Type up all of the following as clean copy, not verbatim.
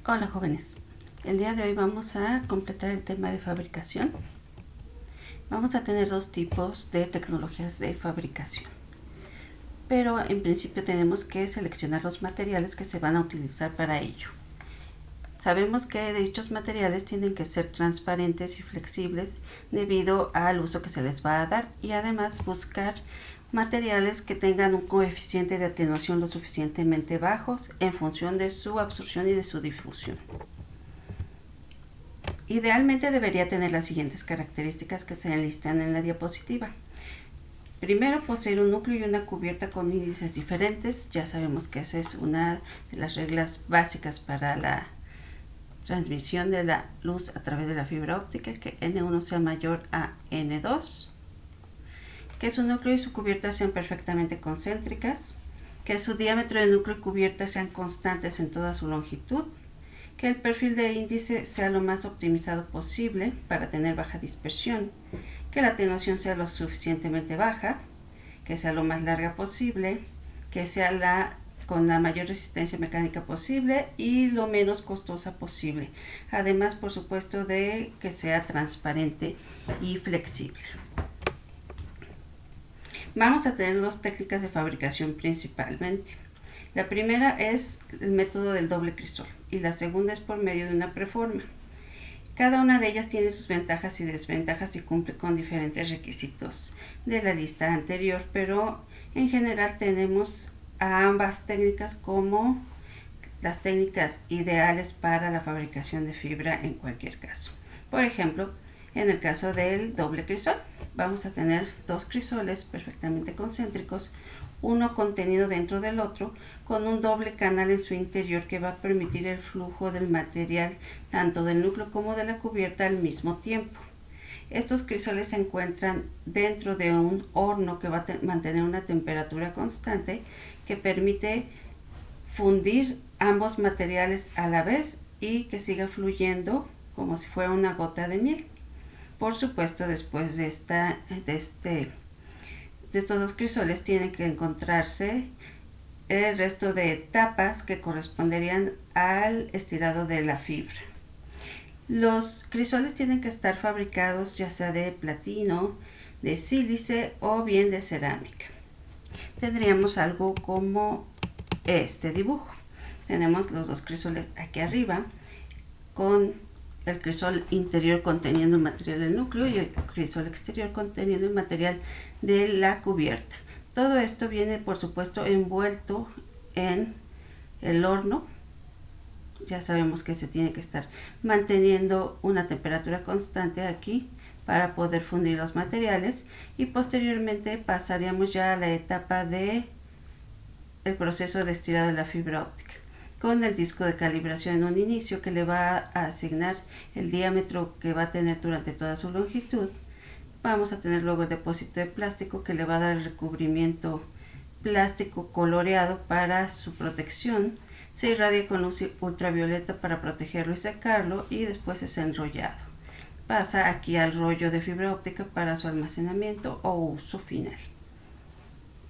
Hola jóvenes, el día de hoy vamos a completar el tema de fabricación. Vamos a tener dos tipos de tecnologías de fabricación, pero en principio tenemos que seleccionar los materiales que se van a utilizar para ello. Sabemos que dichos materiales tienen que ser transparentes y flexibles debido al uso que se les va a dar, y además buscar materiales que tengan un coeficiente de atenuación lo suficientemente bajos en función de su absorción y de su difusión. Idealmente debería tener las siguientes características que se enlistan en la diapositiva. Primero, poseer un núcleo y una cubierta con índices diferentes. Ya sabemos que esa es una de las reglas básicas para la transmisión de la luz a través de la fibra óptica, que N1 sea mayor a N2, que su núcleo y su cubierta sean perfectamente concéntricas, que su diámetro de núcleo y cubierta sean constantes en toda su longitud, que el perfil de índice sea lo más optimizado posible para tener baja dispersión, que la atenuación sea lo suficientemente baja, que sea lo más larga posible, que sea con la mayor resistencia mecánica posible y lo menos costosa posible. Además, por supuesto, de que sea transparente y flexible. Vamos a tener dos técnicas de fabricación principalmente. La primera es el método del doble crisol y la segunda es por medio de una preforma. Cada una de ellas tiene sus ventajas y desventajas y cumple con diferentes requisitos de la lista anterior, pero en general tenemos a ambas técnicas como las técnicas ideales para la fabricación de fibra en cualquier caso. Por ejemplo, en el caso del doble crisol, vamos a tener dos crisoles perfectamente concéntricos, uno contenido dentro del otro, con un doble canal en su interior que va a permitir el flujo del material tanto del núcleo como de la cubierta al mismo tiempo. Estos crisoles se encuentran dentro de un horno que va a mantener una temperatura constante que permite fundir ambos materiales a la vez y que siga fluyendo como si fuera una gota de miel. Por supuesto, después de estos dos crisoles tienen que encontrarse el resto de etapas que corresponderían al estirado de la fibra. Los crisoles tienen que estar fabricados ya sea de platino, de sílice o bien de cerámica. Tendríamos algo como este dibujo. Tenemos los dos crisoles aquí arriba con el crisol interior conteniendo el material del núcleo y el crisol exterior conteniendo el material de la cubierta. Todo esto viene, por supuesto, envuelto en el horno. Ya sabemos que se tiene que estar manteniendo una temperatura constante aquí para poder fundir los materiales, y posteriormente pasaríamos ya a la etapa de el proceso de estirado de la fibra óptica, con el disco de calibración en un inicio que le va a asignar el diámetro que va a tener durante toda su longitud. Vamos a tener luego el depósito de plástico que le va a dar el recubrimiento plástico coloreado para su protección. Se irradia con luz ultravioleta para protegerlo y secarlo, y después es enrollado. Pasa aquí al rollo de fibra óptica para su almacenamiento o uso final.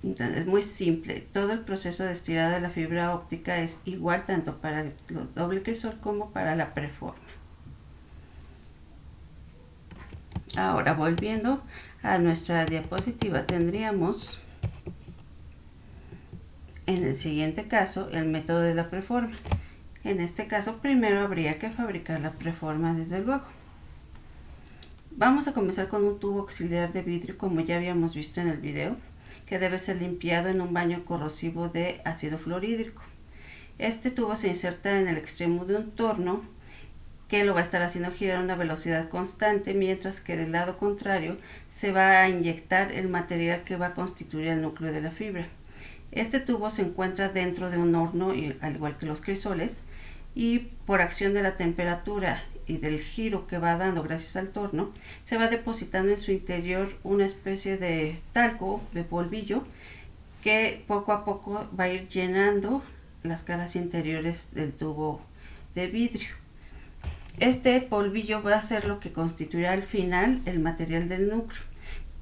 Entonces, es muy simple. Todo el proceso de estirado de la fibra óptica es igual tanto para el doble crisol como para la preforma. Ahora, volviendo a nuestra diapositiva, tendríamos en el siguiente caso el método de la preforma. En este caso, primero habría que fabricar la preforma, desde luego. Vamos a comenzar con un tubo auxiliar de vidrio, como ya habíamos visto en el video, que debe ser limpiado en un baño corrosivo de ácido fluorhídrico. Este tubo se inserta en el extremo de un torno que lo va a estar haciendo girar a una velocidad constante, mientras que del lado contrario se va a inyectar el material que va a constituir el núcleo de la fibra. Este tubo se encuentra dentro de un horno, al igual que los crisoles, y por acción de la temperatura y del giro que va dando gracias al torno, se va depositando en su interior una especie de talco, de polvillo, que poco a poco va a ir llenando las caras interiores del tubo de vidrio. Este polvillo va a ser lo que constituirá al final el material del núcleo.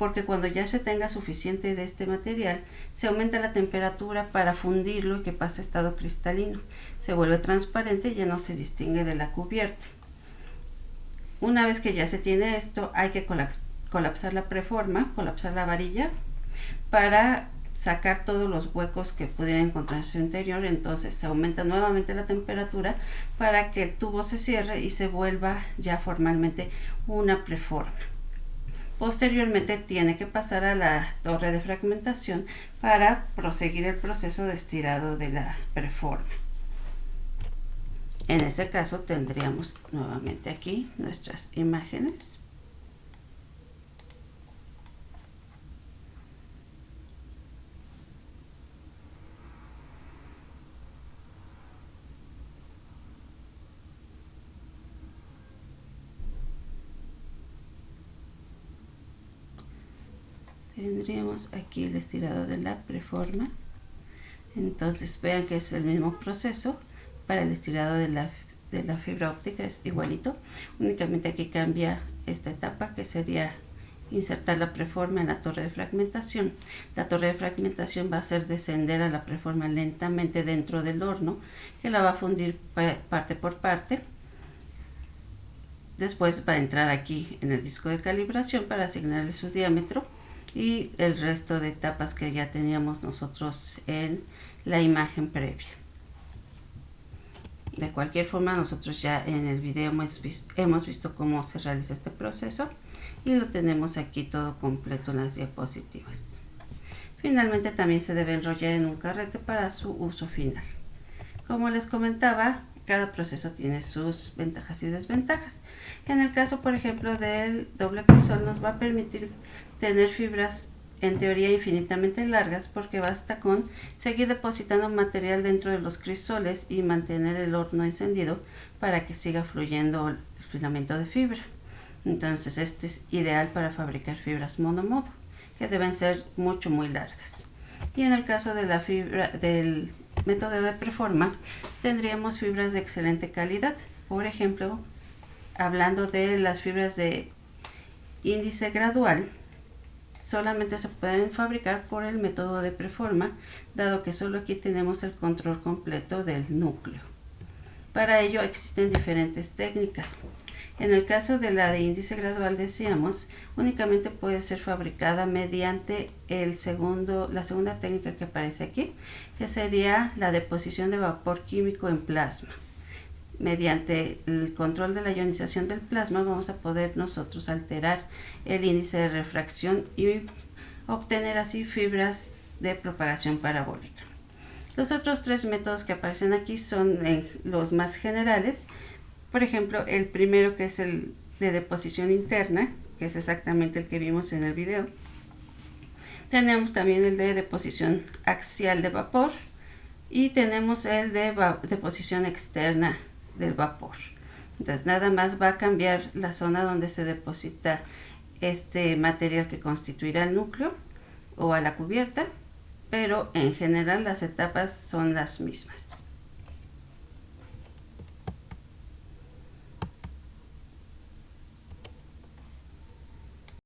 porque cuando ya se tenga suficiente de este material, se aumenta la temperatura para fundirlo y que pase a estado cristalino. Se vuelve transparente y ya no se distingue de la cubierta. Una vez que ya se tiene esto, hay que colapsar la preforma, colapsar la varilla, para sacar todos los huecos que pudieran encontrarse en su interior. Entonces se aumenta nuevamente la temperatura para que el tubo se cierre y se vuelva ya formalmente una preforma. Posteriormente tiene que pasar a la torre de fragmentación para proseguir el proceso de estirado de la preforma. En ese caso tendríamos nuevamente aquí nuestras imágenes. Tendríamos aquí el estirado de la preforma. Entonces vean que es el mismo proceso para el estirado de la fibra óptica, es igualito, únicamente aquí cambia esta etapa, que sería insertar la preforma en la torre de fragmentación. La torre de fragmentación va a hacer descender a la preforma lentamente dentro del horno, que la va a fundir parte por parte. Después va a entrar aquí en el disco de calibración para asignarle su diámetro y el resto de etapas que ya teníamos nosotros en la imagen previa. De cualquier forma, nosotros ya en el video hemos visto cómo se realiza este proceso y lo tenemos aquí todo completo en las diapositivas. Finalmente también se debe enrollar en un carrete para su uso final. Como les comentaba, cada proceso tiene sus ventajas y desventajas. En el caso, por ejemplo, del doble crisol, nos va a permitir tener fibras en teoría infinitamente largas, porque basta con seguir depositando material dentro de los crisoles y mantener el horno encendido para que siga fluyendo el filamento de fibra. Entonces este es ideal para fabricar fibras monomodo, que deben ser muy largas. Y en el caso de la fibra del método de preforma, tendríamos fibras de excelente calidad. Por ejemplo, hablando de las fibras de índice gradual, solamente se pueden fabricar por el método de preforma, dado que solo aquí tenemos el control completo del núcleo. Para ello existen diferentes técnicas. En el caso de la de índice gradual, decíamos, únicamente puede ser fabricada mediante la segunda técnica que aparece aquí, que sería la deposición de vapor químico en plasma. Mediante el control de la ionización del plasma vamos a poder nosotros alterar el índice de refracción y obtener así fibras de propagación parabólica. Los otros tres métodos que aparecen aquí son los más generales. Por ejemplo, el primero, que es el de deposición interna, que es exactamente el que vimos en el video. Tenemos también el de deposición axial de vapor y tenemos el de deposición externa del vapor. Entonces nada más va a cambiar la zona donde se deposita este material que constituirá el núcleo o a la cubierta, pero en general las etapas son las mismas.